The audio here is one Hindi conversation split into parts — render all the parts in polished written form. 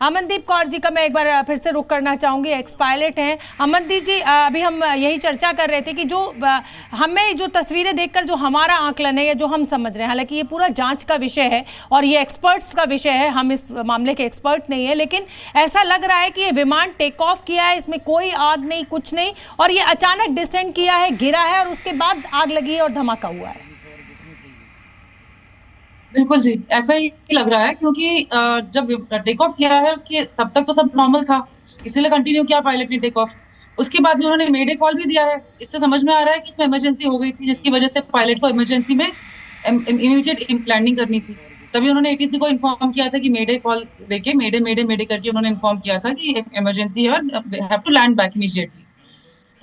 अमनदीप कौर जी का मैं एक बार फिर से रुख करना चाहूंगी, एक्स पायलट हैं। अमनदीप जी, अभी हम यही चर्चा कर रहे थे कि जो हमें जो तस्वीरें देखकर जो हमारा आकलन है या जो हम समझ रहे हैं, हालांकि ये पूरा जांच का विषय है और ये एक्सपर्ट्स का विषय है, हम इस मामले के एक्सपर्ट नहीं है, लेकिन ऐसा लग रहा है कि ये विमान टेक ऑफ किया है, इसमें कोई आग नहीं, कुछ नहीं, और ये अचानक डिसेंड किया है, गिरा है और उसके बाद आग लगी है और धमाका हुआ है। बिल्कुल जी, ऐसा ही लग रहा है क्योंकि जब टेक ऑफ किया है उसके तब तक तो सब नॉर्मल था, इसीलिए कंटिन्यू किया पायलट ने टेक ऑफ। उसके बाद में उन्होंने मेडे कॉल भी दिया है। इससे समझ में आ रहा है कि इसमें इमरजेंसी हो गई थी, जिसकी वजह से पायलट को इमरजेंसी में इमीडिएट लैंडिंग करनी थी। तभी उन्होंने एटीसी को इन्फॉर्म किया था कि मेडे कॉल देके मेडे मेडे मेडे करके उन्होंने इन्फॉर्म किया था कि इमरजेंसी है और they have to land back immediately.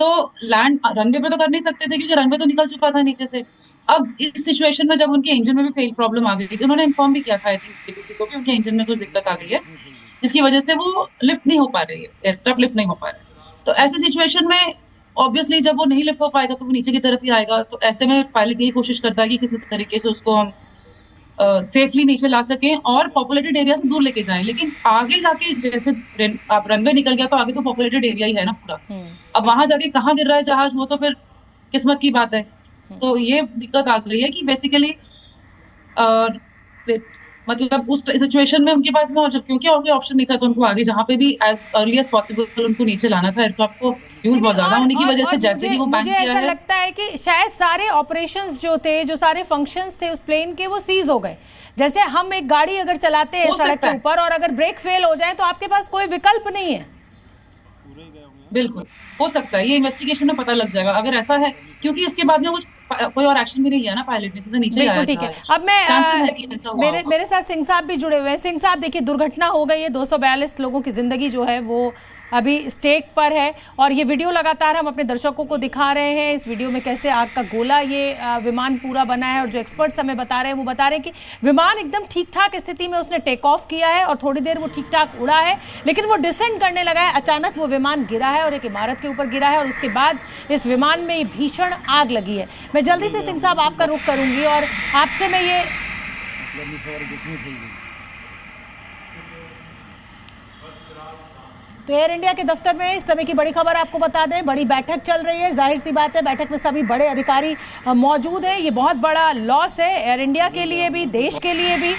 तो लैंड रनवे पे तो कर नहीं सकते थे क्योंकि रनवे तो निकल चुका था नीचे से। अब इस सिचुएशन में जब उनके इंजन में भी फेल प्रॉब्लम आ गई थी, उन्होंने इन्फॉर्म भी किया था आई थिंक एटीसी को कि उनके इंजन में कुछ दिक्कत आ गई है, जिसकी वजह से वो लिफ्ट नहीं हो पा रही है, एयरक्राफ्ट लिफ्ट नहीं हो पा रहा है। तो ऐसे सिचुएशन में ऑब्वियसली जब वो नहीं लिफ्ट हो पाएगा तो वो नीचे की तरफ ही आएगा। तो ऐसे में पायलट यही कोशिश करता है कि किसी तरीके से उसको हम सेफली नीचे ला सकें और पॉपुलेटेड एरिया से दूर लेके जाएं। लेकिन आगे जाके जैसे आप रनवे निकल गया तो आगे तो पॉपुलेटेड एरिया ही है ना पूरा। अब वहां जाके कहाँ गिर रहा है जहाज, वो तो फिर किस्मत की बात है। तो ये दिक्कत आ गई है कि बेसिकली मतलब उस सिचुएशन में उनके पास में क्योंकि और कोई ऑप्शन नहीं था, तो उनको आगे जहाँ पे भी एज अर्ली एज पॉसिबल उनको नीचे लाना था। एयरक्राफ्ट को फ्यूल बहुत ज्यादा होने की वजह से जैसे ही वो बैंक किया ऐसा है, लगता है कि शायद सारे ऑपरेशंस जो थे, जो सारे फंक्शंस थे उस प्लेन के, वो सीज हो गए। जैसे हम एक गाड़ी अगर चलाते हैं सड़क के ऊपर और अगर ब्रेक फेल हो जाए तो आपके पास कोई विकल्प नहीं है। बिल्कुल हो सकता है, ये इन्वेस्टिगेशन में पता लग जाएगा अगर ऐसा है, क्योंकि उसके बाद में कुछ कोई और एक्शन भी नहीं लिया ना पायलट ने, सीधा नीचे ही आया। बिल्कुल ठीक है। अब मैं चांसेस है कि ऐसा हुआ होगा। मेरे साथ सिंह साहब भी जुड़े हुए हैं। सिंह साहब, देखिए, दुर्घटना हो गई है, 242 लोगों की जिंदगी जो है वो अभी स्टेक पर है और ये वीडियो लगातार हम अपने दर्शकों को दिखा रहे हैं। इस वीडियो में कैसे आग का गोला ये विमान पूरा बना है और जो एक्सपर्ट्स हमें बता रहे हैं वो बता रहे हैं कि विमान एकदम ठीक ठाक स्थिति में उसने टेक ऑफ किया है और थोड़ी देर वो ठीक ठाक उड़ा है, लेकिन वो डिसेंड करने लगा है, अचानक वो विमान गिरा है और एक इमारत के ऊपर गिरा है और उसके बाद इस विमान में ये भीषण आग लगी है। मैं जल्दी से सिंह साहब आपका रुख करूंगी और आपसे मैं ये तो एयर इंडिया के दफ्तर में इस समय की बड़ी खबर आपको बता दें, बड़ी बैठक चल रही है। जाहिर सी बात है, बैठक में सभी बड़े अधिकारी मौजूद हैं। ये बहुत बड़ा लॉस है एयर इंडिया के लिए भी, देश के लिए भी,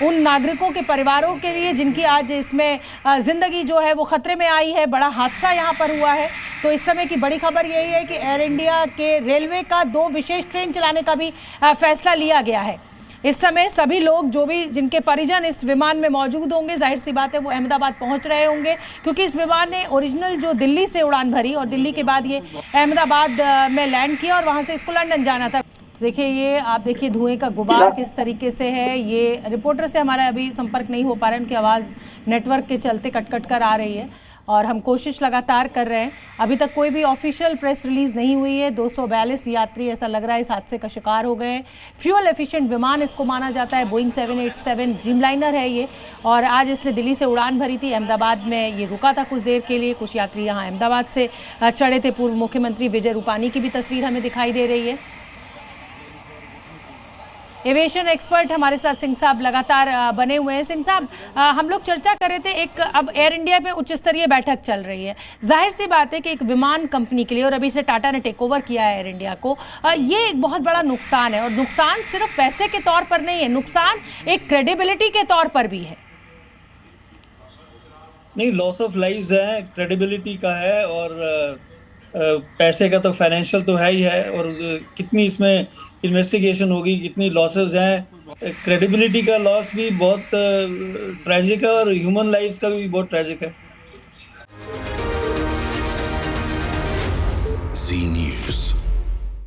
उन नागरिकों के परिवारों के लिए जिनकी आज इसमें ज़िंदगी जो है वो खतरे में आई है। बड़ा हादसा यहाँ पर हुआ है। तो इस समय की बड़ी खबर यही है कि एयर इंडिया के रेलवे का 2 विशेष ट्रेन चलाने का भी फैसला लिया गया है। इस समय सभी लोग जो भी जिनके परिजन इस विमान में मौजूद होंगे, जाहिर सी बात है वो अहमदाबाद पहुंच रहे होंगे, क्योंकि इस विमान ने ओरिजिनल जो दिल्ली से उड़ान भरी और दिल्ली के बाद ये अहमदाबाद में लैंड किया और वहां से इसको लंदन जाना था। तो देखिए, ये आप देखिए धुएं का गुबार किस तरीके से है। ये रिपोर्टर से हमारा अभी संपर्क नहीं हो पा रहा है, उनकी आवाज़ नेटवर्क के चलते कट कट कर आ रही है और हम कोशिश लगातार कर रहे हैं। अभी तक कोई भी ऑफिशियल प्रेस रिलीज नहीं हुई है। 242 यात्री ऐसा लग रहा है इस हादसे का शिकार हो गए। फ्यूल एफिशिएंट विमान इसको माना जाता है, बोइंग 787 ड्रीमलाइनर है ये, और आज इसने दिल्ली से उड़ान भरी थी। अहमदाबाद में ये रुका था कुछ देर के लिए। कुछ यात्री यहाँ अहमदाबाद से चढ़े थे। पूर्व मुख्यमंत्री विजय रूपानी की भी तस्वीर हमें दिखाई दे रही है। एविएशन एक्सपर्ट हमारे साथ सिंह साहब लगातार बने हुए हैं। सिंह साहब, हम लोग चर्चा कर रहे थे, एक अब एयर इंडिया पे उच्च स्तरीय बैठक चल रही है। जाहिर सी बात है कि एक विमान कंपनी के लिए, और अभी से टाटा ने टेक ओवर किया है एयर इंडिया को, ये एक बहुत बड़ा नुकसान है। और नुकसान सिर्फ पैसे के तौर पर नहीं है, नुकसान एक क्रेडिबिलिटी के तौर पर भी है। नहीं, लॉस ऑफ लाइव्स है, क्रेडिबिलिटी का है और पैसे का तो फाइनेंशियल तो है ही है। और कितनी इसमें इन्वेस्टिगेशन होगी, कितनी लॉसेस हैं, क्रेडिबिलिटी का लॉस भी बहुत ट्रेजिक है और ह्यूमन लाइफ्स का भी बहुत ट्रेजिक है।